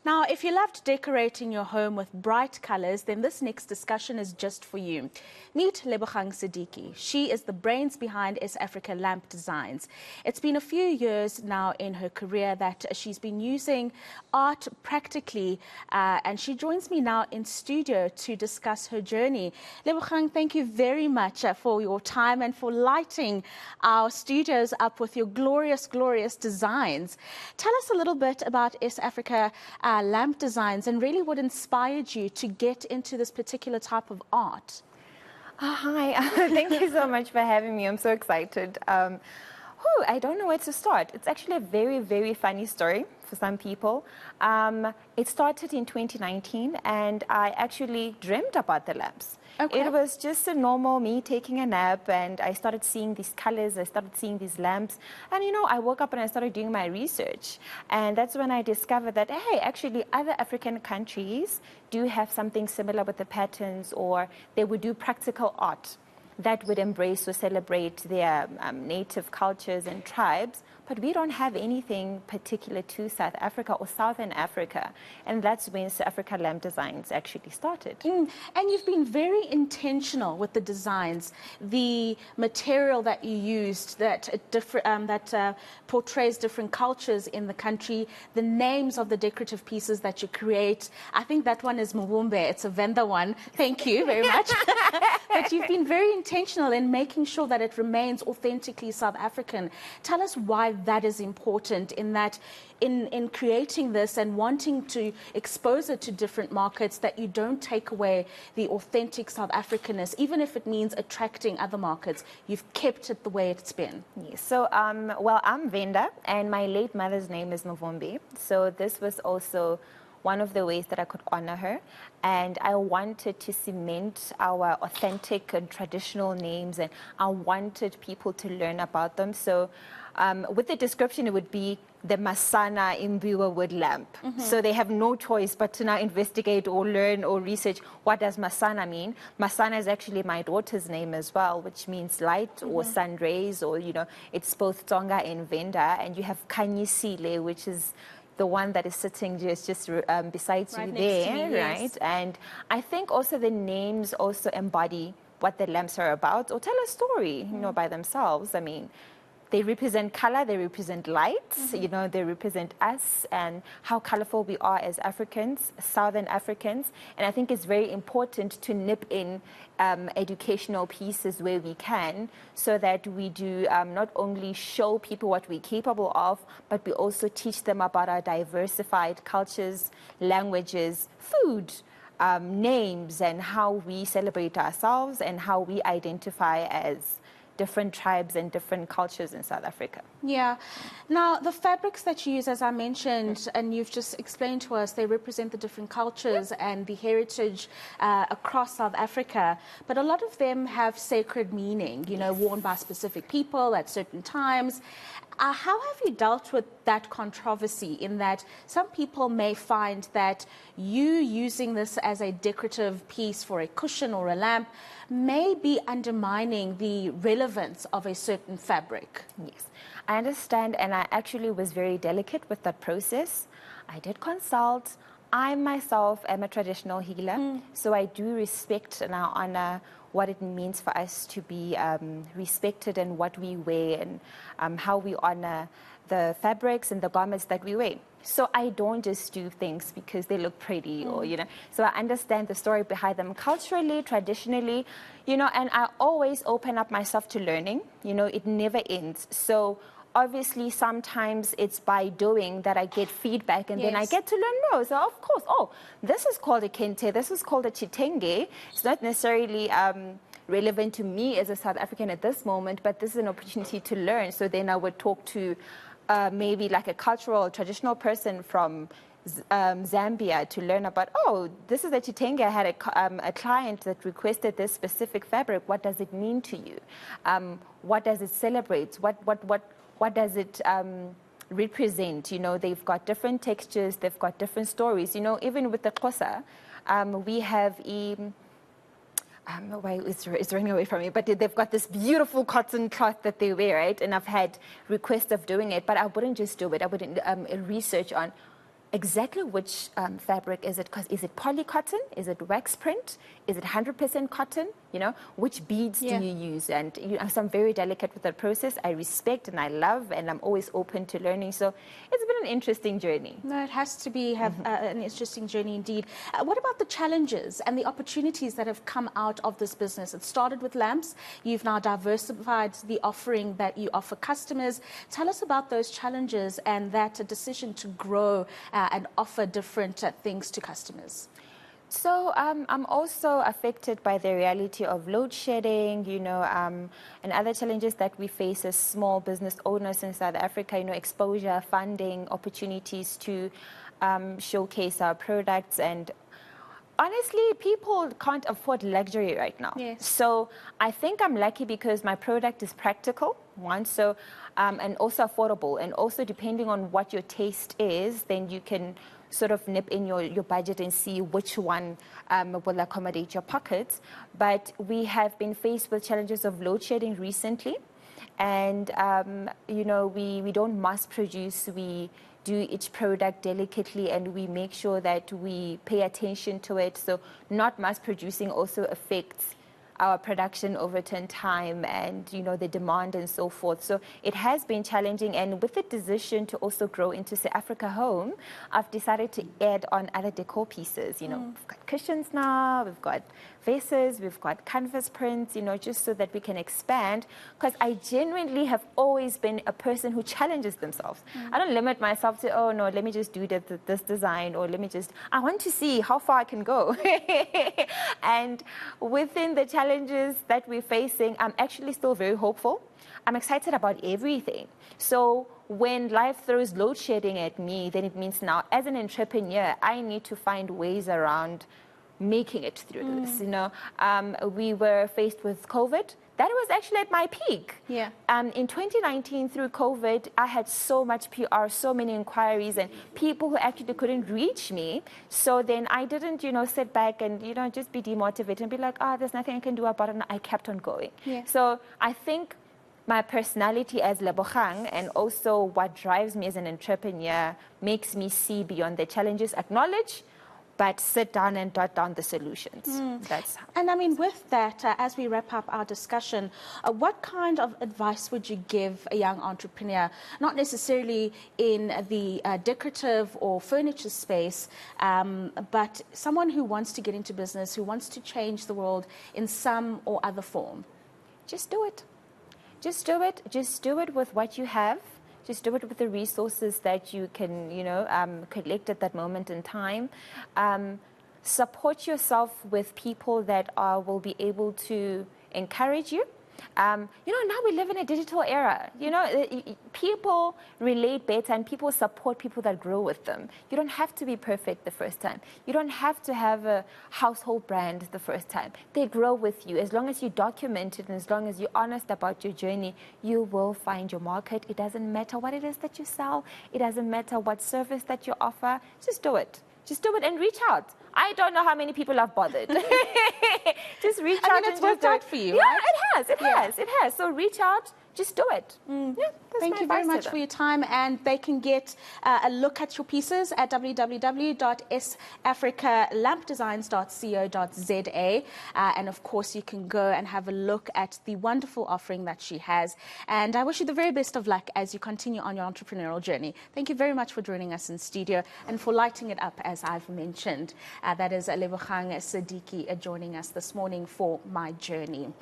Now, if you loved decorating your home with bright colors, then this next discussion is just for you. Meet Lebogang Sadiki. She is the brains behind S Africa Lamp Designs. It's been a few years now in her career that she's been using art practically, and she joins me now in studio to discuss her journey. Lebogang, thank you very much for your time and for lighting our studios up with your glorious, glorious designs. Tell us a little bit about S Africa Lamp Designs and really what inspired you to get into this particular type of art. Hi, thank you so much for having me. I'm so excited. I don't know where to start. It's actually a very, very funny story for some people. It started in 2019 and I actually dreamt about the lamps. Okay. It was just a normal me taking a nap and I started seeing these colors, I started seeing these lamps. And I woke up and I started doing my research. And that's when I discovered that, hey, actually other African countries do have something similar with the patterns, or they would do practical art that would embrace or celebrate their native cultures and tribes. But we don't have anything particular to South Africa or Southern Africa. And that's when South Africa Lamp Designs actually started. And you've been very intentional with the designs, the material that you used that portrays different cultures in the country, the names of the decorative pieces that you create. I think that one is Mwumbe. It's a Venda one. Thank you very much. But you've been very intentional in making sure that it remains authentically South African. Tell us why that is important in creating this and wanting to expose it to different markets, that you don't take away the authentic South Africanness, even if it means attracting other markets. You've kept it the way it's been. Yes. So, well, I'm Venda and my late mother's name is Novombi. So this was also one of the ways that I could honor her. And I wanted to cement our authentic and traditional names, and I wanted people to learn about them. So with the description, it would be the Masana Imbiwa wood lamp. So they have no choice but to now investigate or learn or research, what does Masana mean? Masana is actually my daughter's name as well, which means light or sun rays, or, it's both Tsonga and Venda. And you have Kanyisile, which is the one that is sitting just beside you there, right? Yes. And I think also the names also embody what the lamps are about, or tell a story, by themselves. I mean, they represent color, they represent light, they represent us and how colorful we are as Africans, Southern Africans. And I think it's very important to nip in educational pieces where we can, so that we do not only show people what we're capable of, but we also teach them about our diversified cultures, languages, food, names, and how we celebrate ourselves and how we identify as different tribes and different cultures in South Africa. Yeah. Now, the fabrics that you use, as I mentioned, and you've just explained to us, they represent the different cultures and the heritage across South Africa. But a lot of them have sacred meaning, worn by specific people at certain times. How have you dealt with that controversy, in that some people may find that you using this as a decorative piece for a cushion or a lamp may be undermining the relevance of a certain fabric? Yes, I understand, and I actually was very delicate with that process. I did consult. I myself am a traditional healer, so I do respect and I honor what it means for us to be respected and what we wear, and how we honor the fabrics and the garments that we wear. So I don't just do things because they look pretty or, so I understand the story behind them culturally, traditionally, and I always open up myself to learning. It never ends. So obviously, sometimes it's by doing that I get feedback, and then I get to learn more. So, of course, this is called a kente, this is called a chitenge. It's not necessarily relevant to me as a South African at this moment, but this is an opportunity to learn. So then I would talk to maybe like a cultural, traditional person from Zambia to learn about, this is a chitenge. I had a client that requested this specific fabric. What does it mean to you? What does it celebrate? What does it represent? They've got different textures, they've got different stories. Even with the Xhosa, we have it's running away from me, but they've got this beautiful cotton cloth that they wear, right? And I've had requests of doing it, but I wouldn't just do it. I wouldn't research on exactly which fabric is it, because is it poly cotton, is it wax print, is it 100% cotton, you know, which beads do you use? And so I'm very delicate with that process. I respect and I love, and I'm always open to learning. So it's been an interesting journey. No, it has to be an interesting journey indeed. What about the challenges and the opportunities that have come out of this business? It started with lamps. You've now diversified the offering that you offer customers. Tell us about those challenges and that decision to grow and offer different things to customers. So I'm also affected by the reality of load shedding, you know, and other challenges that we face as small business owners in South Africa, you know, exposure, funding, opportunities to showcase our products. And honestly, people can't afford luxury right now. Yes. So I think I'm lucky because my product is practical, one, so and also affordable. And also depending on what your taste is, then you can sort of nip in your budget and see which one will accommodate your pockets. But we have been faced with challenges of load shedding recently. And, you know, we don't mass produce. We do each product delicately, and we make sure that we pay attention to it. So not mass producing also affects our production over time and, you know, the demand and so forth. So it has been challenging. And with the decision to also grow into South Africa Home, I've decided to add on other decor pieces. You know, we've got cushions now, we've got vases, we've got canvas prints, you know, just so that we can expand. Because I genuinely have always been a person who challenges themselves. I don't limit myself to, oh no, let me just do this design, or let me just, I want to see how far I can go. And within the challenges that we're facing, I'm actually still very hopeful. I'm excited about everything. So when life throws load shedding at me, then it means now as an entrepreneur, I need to find ways around making it through this. You know, we were faced with COVID. That was actually at my peak. Yeah. In 2019, through COVID, I had so much PR, so many inquiries, and people who actually couldn't reach me. So then I didn't, you know, sit back and, you know, just be demotivated and be like, there's nothing I can do about it. And I kept on going. Yeah. So I think my personality as Lebogang and also what drives me as an entrepreneur makes me see beyond the challenges, acknowledge, but sit down and jot down the solutions. And I mean, with that, as we wrap up our discussion, what kind of advice would you give a young entrepreneur, not necessarily in the decorative or furniture space, but someone who wants to get into business, who wants to change the world in some or other form? Just do it. Just do it. Just do it with what you have. Just do it with the resources that you can, you know, collect at that moment in time. Support yourself with people that will be able to encourage you. You know, now we live in a digital era. You know, people relate better and people support people that grow with them. You don't have to be perfect the first time. You don't have to have a household brand the first time. They grow with you. As long as you document it and as long as you're honest about your journey, you will find your market. It doesn't matter what it is that you sell. It doesn't matter what service that you offer. Just do it. Just do it and reach out. I don't know how many people have bothered. Just reach out. I mean, it's worked out for you, yeah, right? It has. So reach out. Just do it. Yeah, thank you very much for your time. And they can get a look at your pieces at www.safricalampdesigns.co.za. And of course, you can go and have a look at the wonderful offering that she has. And I wish you the very best of luck as you continue on your entrepreneurial journey. Thank you very much for joining us in studio and for lighting it up, as I've mentioned. That is Lebogang Sadiki joining us this morning for My Journey.